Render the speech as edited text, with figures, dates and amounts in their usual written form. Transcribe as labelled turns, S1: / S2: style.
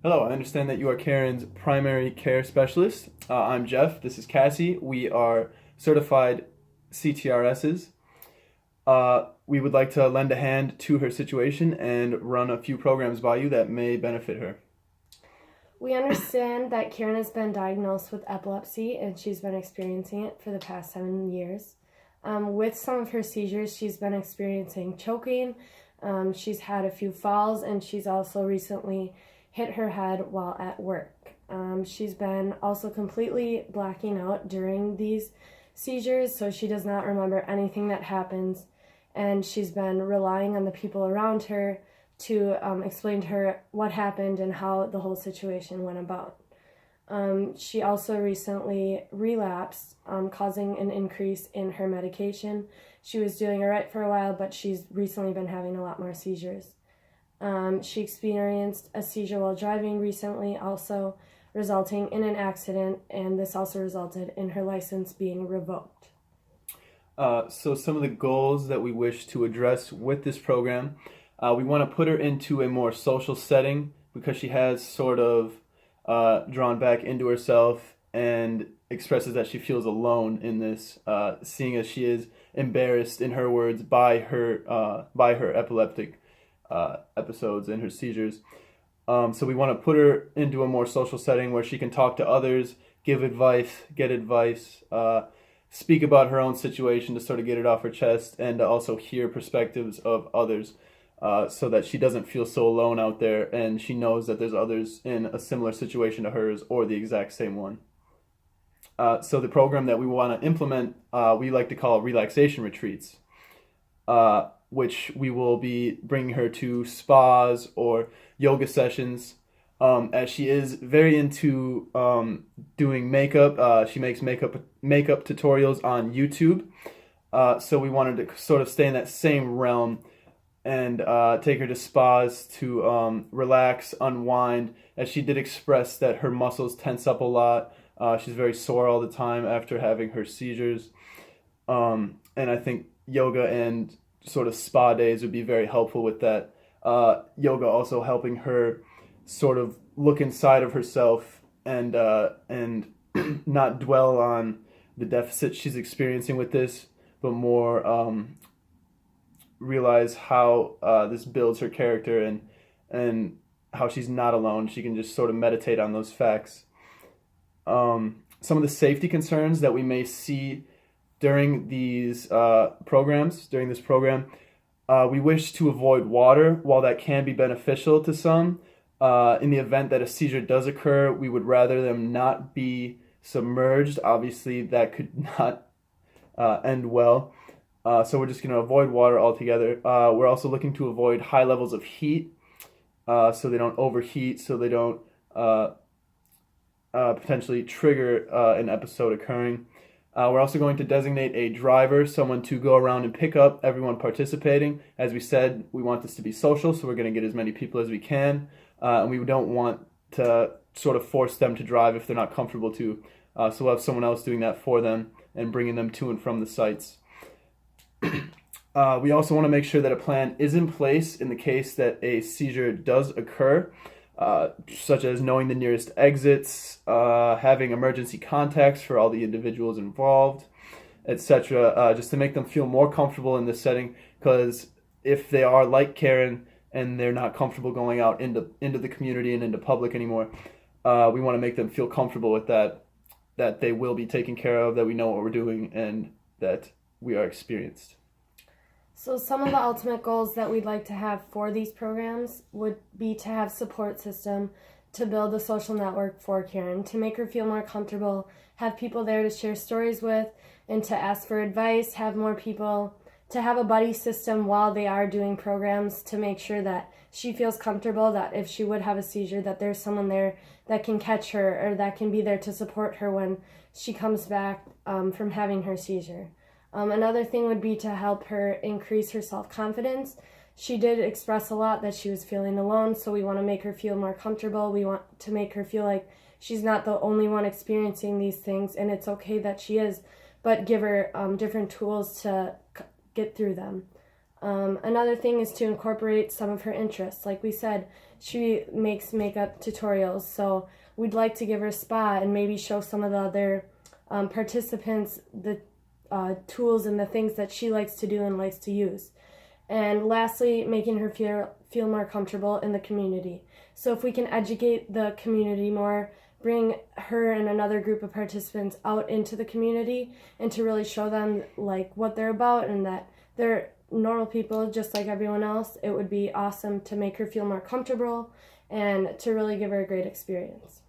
S1: Hello, I understand that you are Karen's primary care specialist. I'm Jeff. This is Cassie. We are certified CTRSs. We would like to lend a hand to her situation and run a few programs by you that may benefit her.
S2: We understand that Karen has been diagnosed with epilepsy and she's been experiencing it for the past 7 years. With some of her seizures, she's been experiencing choking. She's had a few falls, and she's also recently hit her head while at work. She's been also completely blacking out during these seizures, so she does not remember anything that happens, and she's been relying on the people around her to explain to her what happened and how the whole situation went about. She also recently relapsed, causing an increase in her medication. She was doing all right for a while, but she's recently been having a lot more seizures. She experienced a seizure while driving recently, also resulting in an accident, and this also resulted in her license being revoked.
S1: So some of the goals that we wish to address with this program, we want to put her into a more social setting because she has sort of drawn back into herself and expresses that she feels alone in this, seeing as she is embarrassed, in her words, by her epileptic episodes and her seizures. So we want to put her into a more social setting where she can talk to others, give advice, get advice, speak about her own situation to sort of get it off her chest, and to also hear perspectives of others. So that she doesn't feel so alone out there, and she knows that there's others in a similar situation to hers or the exact same one. So the program that we want to implement, we like to call relaxation retreats, which we will be bringing her to spas or yoga sessions, as she is very into doing makeup. She makes makeup tutorials on YouTube. So we wanted to sort of stay in that same realm and take her to spas to relax, unwind, as she did express that her muscles tense up a lot. She's very sore all the time after having her seizures. And I think yoga and sort of spa days would be very helpful with that. Yoga also helping her sort of look inside of herself and not dwell on the deficit she's experiencing with this, but more realize how this builds her character and how she's not alone. She can just sort of meditate on those facts. Some of the safety concerns that we may see during these during this program, we wish to avoid water. While that can be beneficial to some, in the event that a seizure does occur, we would rather them not be submerged. Obviously, that could not end well. So we're just going to avoid water altogether. We're also looking to avoid high levels of heat, so they don't overheat, so they don't potentially trigger an episode occurring. We're also going to designate a driver, someone to go around and pick up everyone participating. As we said, we want this to be social, so we're going to get as many people as we can, and we don't want to sort of force them to drive if they're not comfortable to. So we'll have someone else doing that for them and bringing them to and from the sites. We also want to make sure that a plan is in place in the case that a seizure does occur, such as knowing the nearest exits, having emergency contacts for all the individuals involved, etc., just to make them feel more comfortable in this setting, because if they are like Karen and they're not comfortable going out into the community and into public anymore, we want to make them feel comfortable with that they will be taken care of, that we know what we're doing, and that we are experienced.
S2: So some of the ultimate goals that we'd like to have for these programs would be to have support system, to build a social network for Karen, to make her feel more comfortable, have people there to share stories with, and to ask for advice, have more people, to have a buddy system while they are doing programs, to make sure that she feels comfortable, that if she would have a seizure, that there's someone there that can catch her or that can be there to support her when she comes back from having her seizure. Another thing would be to help her increase her self-confidence. She did express a lot that she was feeling alone, so we want to make her feel more comfortable. We want to make her feel like she's not the only one experiencing these things, and it's okay that she is, but give her different tools to get through them. Another thing is to incorporate some of her interests. Like we said, she makes makeup tutorials, so we'd like to give her a spot and maybe show some of the other participants the tools and the things that she likes to do and likes to use. And lastly, making her feel more comfortable in the community. So if we can educate the community more, bring her and another group of participants out into the community and to really show them like what they're about and that they're normal people just like everyone else, it would be awesome to make her feel more comfortable and to really give her a great experience.